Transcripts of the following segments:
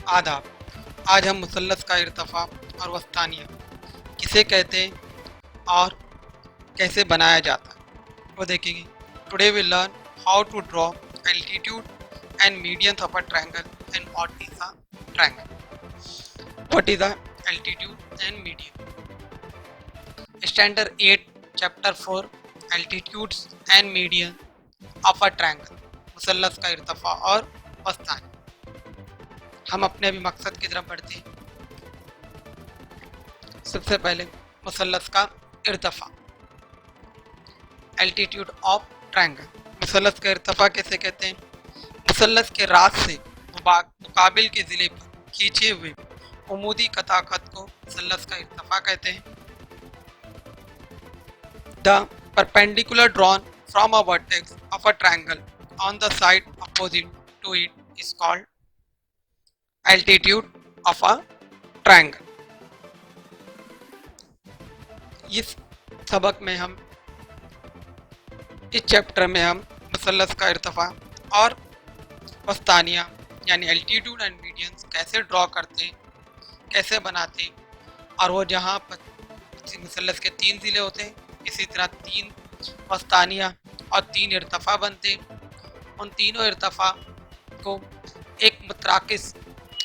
आदाब। आज हम मुसल्लस का इर्तफ़ा और वस्तानिया किसे कहते हैं और कैसे बनाया जाता है वो देखेंगे। Today we learn how to draw altitude and medians of a triangle and what is a triangle. What is a altitude and median. Standard 8 chapter 4 altitudes and median of a triangle, मुसल्लस का इर्तफ़ा और वस्तानिया। हम अपने अभी मकसद की तरफ बढ़ते हैं। सबसे पहले मुसल्लस का इर्तफ़ा, एल्टीट्यूड ऑफ ट्रायंगल। मुसल्लस का इर्तफ़ा कैसे कहते हैं? मुसल्लस के रास से मुकाबिल के ज़िले पर खींचे हुए उमूदी कताखत को मुसल्लस का इर्तफ़ा कहते हैं। The perpendicular drawn from a vertex of a triangle on the side opposite to it is called altitude of a triangle. इस सबक में हम इस चैप्टर में हम मुसल्लस का इर्तफ़ा और वस्तानिया यानी एल्टीट्यूड एंड मीडियंस कैसे ड्रॉ करते हैं, कैसे बनाते हैं, और वो जहाँ पर मुसल्लस के 3 ज़िले होते हैं, इसी तरह 3 वस्तानिया और 3 इर्तफ़ा बनते हैं। उन तीनों इर्तफ़ा को एक मुतराकिस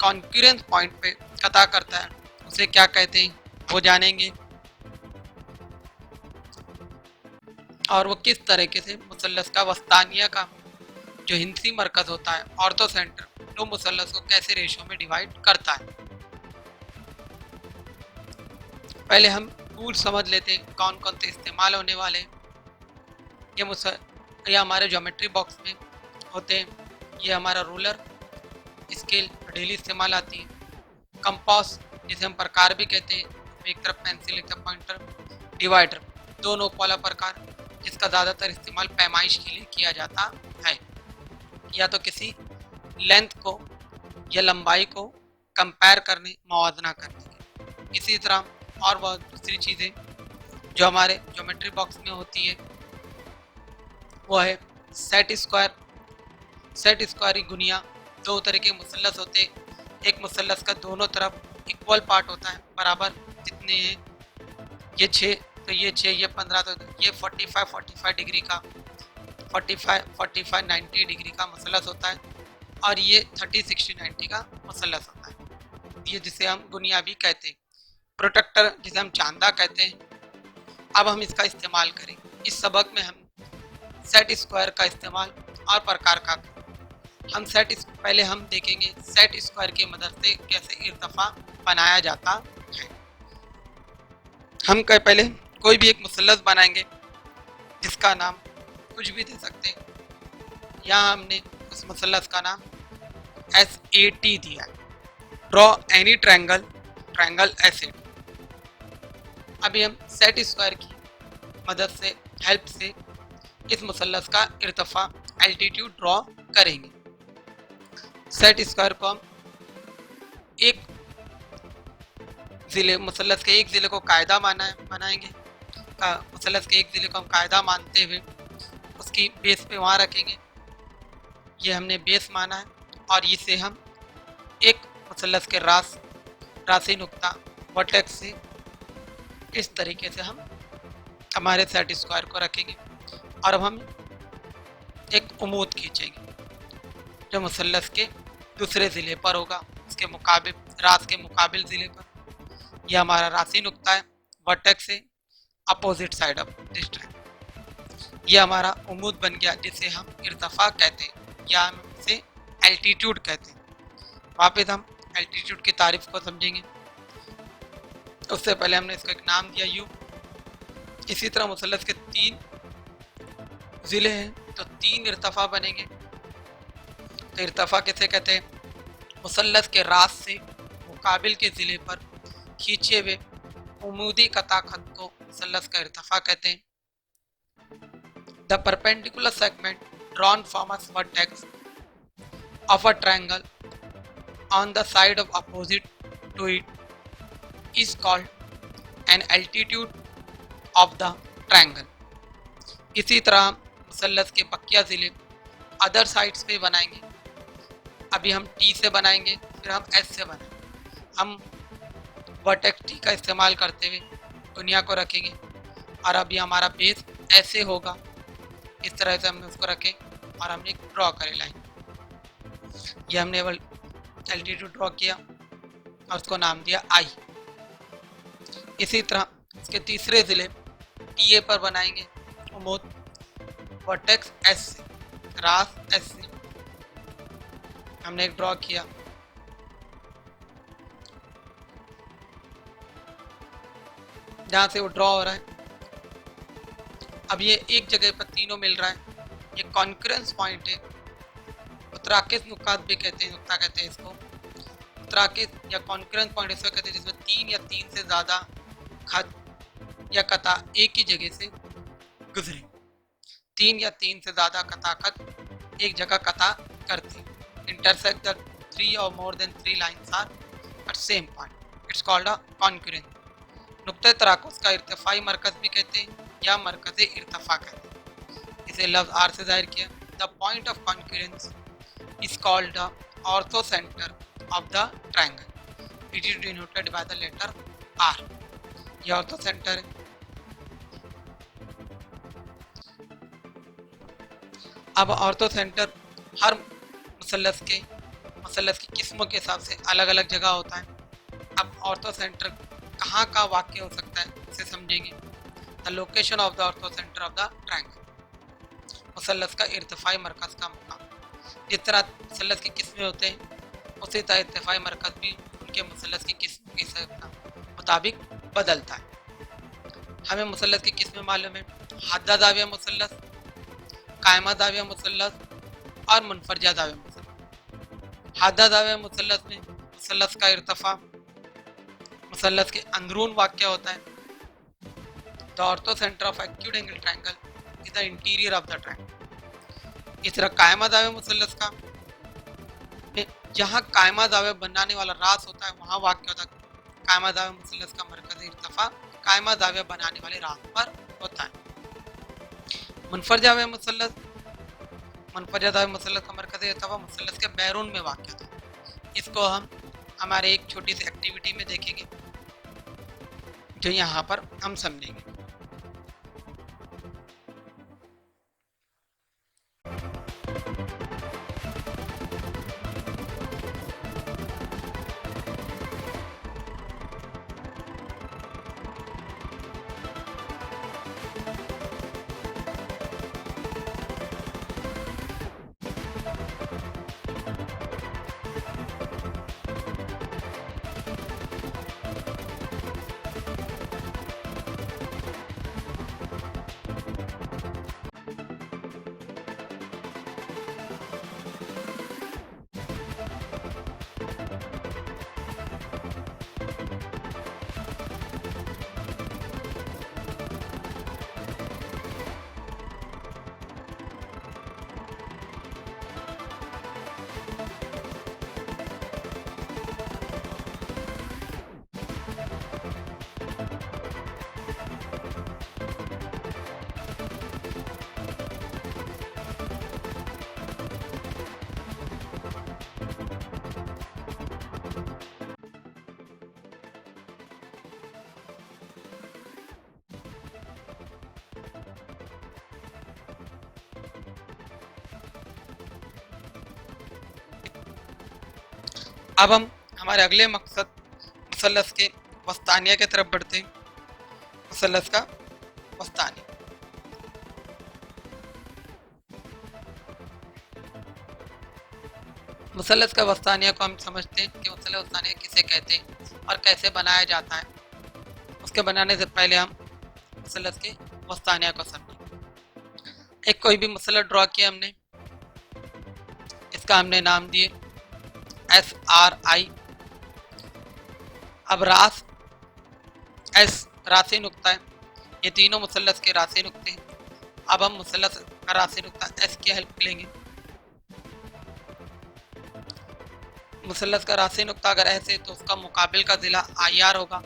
कॉन्क्रेंस पॉइंट पे कता करता है, उसे क्या कहते हैं वो जानेंगे। और वो किस तरीके से मुसल्लस का वस्तानिया का जो हिंसी मरकज़ होता है, ऑर्थो सेंटर, वो मुसल्लस को कैसे रेशो में डिवाइड करता है। पहले हम टूल समझ लेते हैं कौन कौन से इस्तेमाल होने वाले हैं। ये हमारे ज्योमेट्री बॉक्स में होते हैं। ये हमारा रूलर, स्केल डेली इस्तेमाल आती है। कंपास जिसे हम प्रकार भी कहते हैं, एक तरफ पेंसिल एक तरफ पॉइंटर। डिवाइडर दो नोक वाला प्रकार जिसका ज़्यादातर इस्तेमाल पैमाइश के लिए किया जाता है, या तो किसी लेंथ को या लंबाई को कंपेयर करने, मवाजना करने के। इसी तरह और बहुत दूसरी चीज़ें जो हमारे ज्योमेट्री बॉक्स में होती है वो है सेट स्क्वायर। सेट स्क्वायर की गुनिया दो तरह के मुसल्लस होते हैं। एक मुसल्लस का दोनों तरफ इक्वल पार्ट होता है, बराबर जितने हैं, ये 6 तो ये 6, ये 15, तो ये 45 डिग्री का 45 90 डिग्री का मुसल्लस होता है, और ये 30 60 90 का मुसल्लस होता है। ये जिसे हम गुनिया भी कहते हैं। प्रोटेक्टर जिसे हम चांदा कहते हैं। अब हम इसका इस्तेमाल करें। इस सबक में हम सेट स्क्वायर का इस्तेमाल और प्रकार का हम पहले हम देखेंगे सेट स्क्वायर की मदद से कैसे इर्तफ़ा बनाया जाता है। हम पहले कोई भी एक मुसल्लस बनाएंगे जिसका नाम कुछ भी दे सकते हैं। यहाँ हमने उस मुसल्लस का नाम SAT दिया है। Draw any triangle, triangle SAT। अभी हम सेट स्क्वायर की मदद से, हेल्प से इस मुसल्लस का इर्तफ़ा, एल्टीट्यूड ड्रॉ करेंगे। सेट स्क्वायर को हम एक ज़िले, मुसल्लस के एक ज़िले को कायदा बनाएंगे। मुसल्लस के एक ज़िले को हम कायदा मानते हुए उसकी बेस पे वहाँ रखेंगे। ये हमने बेस माना है, और इसे हम एक मुसल्लस के राशि नुक्ता वर्टेक्स से इस तरीके से हम हमारे सेट स्क्वायर को रखेंगे। और अब हम एक उमूद खींचेंगे जो मुसल्लस के दूसरे ज़िले पर होगा, उसके मुकाबिल, रास के मुकाबिल ज़िले पर। यह हमारा राशि नुक्ता है वर्टेक्स से opposite side of this triangle. यह हमारा उमूद बन गया जिसे हम इर्तफ़ा कहते हैं, या हम इसे एल्टीट्यूड कहते हैं। वापस हम एल्टीट्यूड की तारीफ को समझेंगे। उससे पहले हमने इसको एक नाम दिया U। इसी तरह मुसल्लस के 3 ज़िले हैं तो 3 इर्तफ़ा बनेंगे। तो इर्तफ़ा किसे कहते हैं? मुसल्लस के रास से मुकाबिल के ज़िले पर खींचे हुए उमूदी कताखत को मुसल्लस का इर्तफ़ा कहते हैं। The perpendicular segment drawn from a vertex of a triangle on the side of opposite to it is called an altitude of the triangle. इसी तरह मुसल्लस के बकिया ज़िले अदर साइड्स पे बनाएंगे। अभी हम T से बनाएंगे, फिर हम एस से बनाएंगे। हम वर्टेक्स टी का इस्तेमाल करते हुए दुनिया को रखेंगे और अभी हमारा बेस ऐसे होगा, इस तरह से हमने उसको रखें और हमने ड्रॉ करें लाइन। ये हमने एल्टीट्यूड ड्रॉ किया और उसको नाम दिया आई। इसी तरह इसके तीसरे ज़िले टी ए पर बनाएंगे उमोद वर्टेक्स एस से, रास एस से हमने एक ड्रॉ किया। जहाँ से वो ड्रॉ हो रहा है, अब ये एक जगह पर तीनों मिल रहा है, ये कॉन्करेंस पॉइंट है। उत्तराकिस नुकात भी कहते हैं, नुक्ता कहते हैं इसको। उत्तराकिस या कॉन्करेंस पॉइंट इसको कहते हैं जिसमें तीन या तीन से ज़्यादा खत या कता एक ही जगह से गुजरे। तीन या तीन से ज़्यादा कता खत एक जगह कता करते, इंटरसेक्ट द थ्री और more than three lines are at same point, it's called a concurrence. नुक्ते तराकुस का इर्तिफाई मरकज़ भी कहते हैं या मरकज़ इर्तिफा कहते हैं। इसे लफ्ज़ आर से जाहिर किया। The point of concurrence is called the orthocentre of the triangle. It is denoted by the letter R. यह ऑर्थो सेंटर है। अब ऑर्थो सेंटर हर मुसल्लस की किस्मों के हिसाब से अलग अलग जगह होता है। अब ऑर्थो सेंटर कहाँ का वाक्य हो सकता है इसे समझेंगे। The location of the orthocentre of the triangle, मुसल्लस का इर्तिफाई मरकज़ का मुकाम। जिस तरह मुसल्लस की किस्में होते हैं उसी तरह इर्तिफाई मरकज़ भी उनके मुसल्लस की किस्मों के मुताबिक बदलता है। हमें मुसल्लस की किस्में मालूम है, हद्दा दाविया मुसल्लस, कायमा दाविया मुसल्लस और मुनफरजा दाविया मुसल्लस। हद्दा दाविया मुसल्लस में मुसल्लस का इर्तिफा मुसल्लस के अंदरून वाक़या होता है। The orthocentre of acute angle triangle is the interior of the triangle. इस तरह कायमा दावे मुसल्लस का जहाँ कायमा दावे बनाने वाला रास होता है वहाँ वाक़या होता है। कायमा दावे मुसल्लस का मरकज़ी इर्तिफा कायमा दावे बनाने वाले रास पर होता है। मुनफरजा दावे मुसल्लस का मरकज़ी इर्तिफा मुसल्लस के बैरून में वाक़या होता है। इसको हम हमारे एक छोटी सी एक्टिविटी में देखेंगे जो यहाँ पर हम समझेंगे। अब हम हमारे अगले मकसद मुसल्लस के वस्तानिया की तरफ बढ़ते हैं। मुसल्लस का वस्तानिया, मुसल्लस का वस्तानिया को हम समझते हैं कि मुसल्लस वस्तानिया किसे कहते हैं और कैसे बनाया जाता है। उसके बनाने से पहले हम मुसल्लस के वस्तानिया को समझें। एक कोई भी मुसल्लस ड्रॉ किया हमने, इसका हमने नाम दिए SRI। अब रास एस राशि नुक्ता है, ये तीनों मुसल्लस के राशि नुक्ते हैं। अब हम मुसल्लस का राशि नुक्ता एस की हेल्प लेंगे। मुसल्लस का राशि नुक्ता अगर ऐसे तो उसका मुकाबिल का ज़िला IR होगा।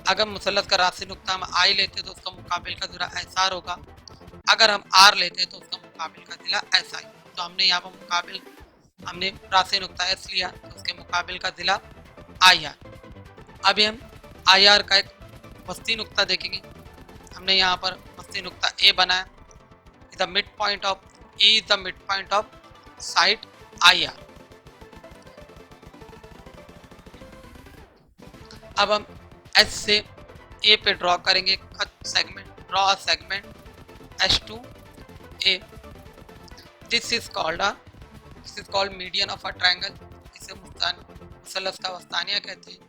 अगर मुसल्लस का राशि नुक्ता हम I लेते तो उसका मुकाबिल का ज़िला SR होगा। अगर हम R लेते तो उसका मुकाबिल का ज़िला SI। तो हमने यहाँ पर मुकाबिल हमने राशि नुक्ता एस लिया तो उसके मुकाबिल का जिला आई आर। अभी हम आई आर का एक वस्ती नुक्ता देखेंगे। हमने यहाँ पर वस्ती नुक्ता ए बनाया। The mid point of A is the mid point of side I R. अब हम एस से ए पे ड्रॉ करेंगे segment. Draw a segment S to A. This is called median of a triangle. इसे मुसल्लस का वस्तानिया कहते हैं।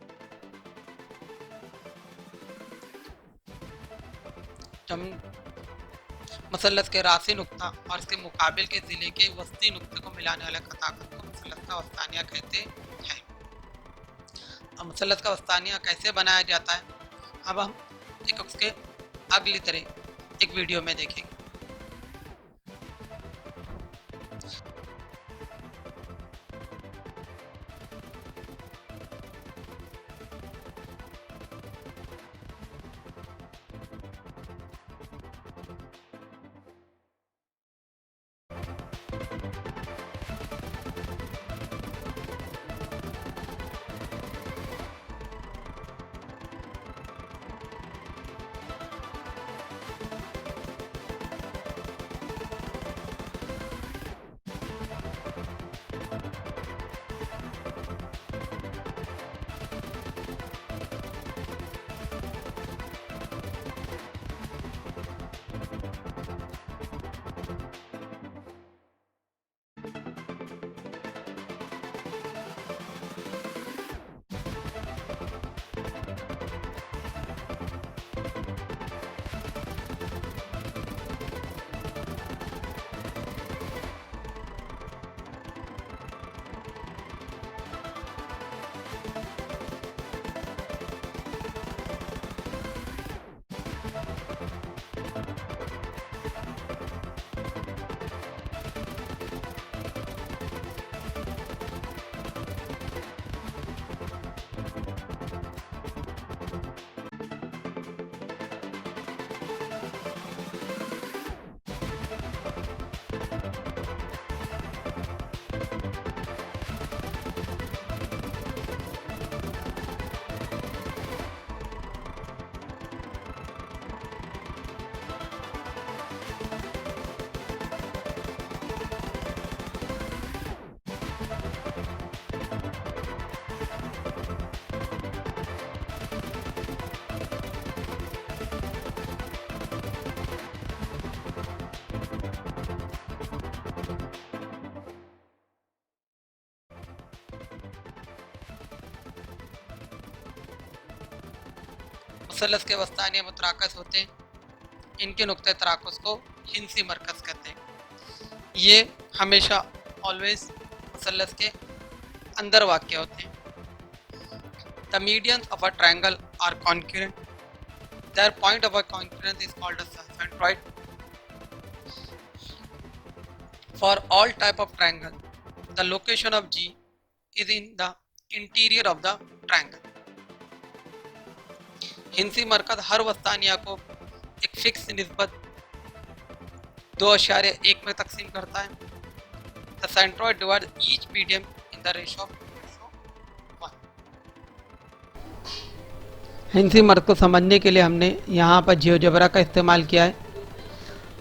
जब मुसल्लस के राशि नुक्ता और इसके मुकाबिल के जिले के वस्ती नुक्ते को मिलाने वाले ताकत को मुसल्लस का वस्तानिया कहते हैं। अब मुसल्लस का वस्तानिया कैसे बनाया जाता है अब हम एक उसके अगली तरह एक वीडियो में देखेंगे। मुसल्लस के वस्तानिया मुतराकस होते हैं। इनके नुक्ते तराकुस को हिंसी मरकज़ कहते हैं। ये हमेशा ऑलवेज मुसल्लस के अंदर वाक़ होते हैं। The medians of a triangle are concurrent. Their point of a concurrence is called a centroid. For all type of triangle, the location of G is in the interior of the triangle. हिंसी मरकज हर वस्तानिया को एक fix निस्बत 2.1 में तकसीम करता है। The centroid divides each medium in the ratio of 1. हिंसी मरकज को समझने के लिए हमने यहाँ पर जियोजेब्रा का इस्तेमाल किया है।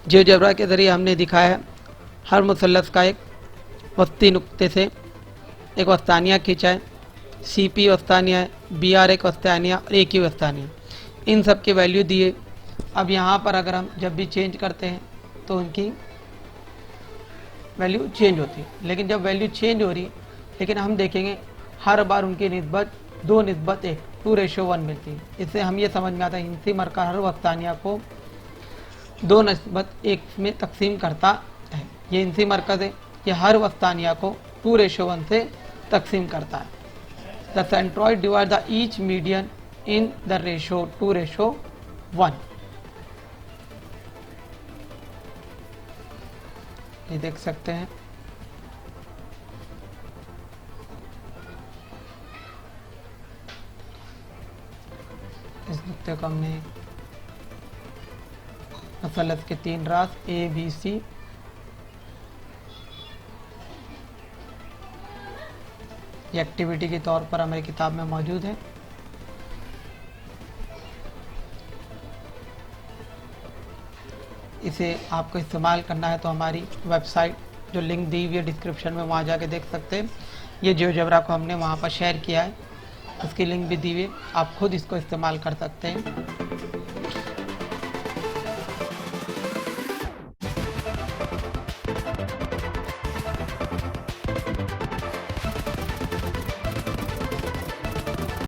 जियोजेब्रा के ज़रिए हमने दिखाया है हर मुसल्लस का एक वस्ती नुक्ते से एक वस्तानिया खींचा है। CP वस्तानिया है, BR एक वस्तानिया और एक ही वस्तानिया, इन सब की वैल्यू दिए। अब यहाँ पर अगर हम जब भी चेंज करते हैं तो उनकी वैल्यू चेंज होती है। लेकिन जब वैल्यू चेंज हो रही है लेकिन हम देखेंगे हर बार उनकी निस्बत 2:1 2:1 मिलती है। इससे हम ये समझ में आता है हिंसी मरकज़ हर वस्तानिया को 2:1 में तकसीम करता है। ये हिंसी मरकज़ है, ये हर वस्तानिया को 2:1 से तकसीम करता है। The centroid divide the each median in the ratio 2:1। ये देख सकते हैं। इस नुक्ते को हमने मुसल्लस के 3 रास A B C ये एक्टिविटी के तौर पर हमारी किताब में मौजूद है। इसे आपको इस्तेमाल करना है तो हमारी वेबसाइट जो लिंक दी हुई है डिस्क्रिप्शन में, वहाँ जाके देख सकते हैं। ये जियोजेब्रा को हमने वहाँ पर शेयर किया है, उसकी लिंक भी दी हुई है, आप खुद इसको इस्तेमाल कर सकते हैं।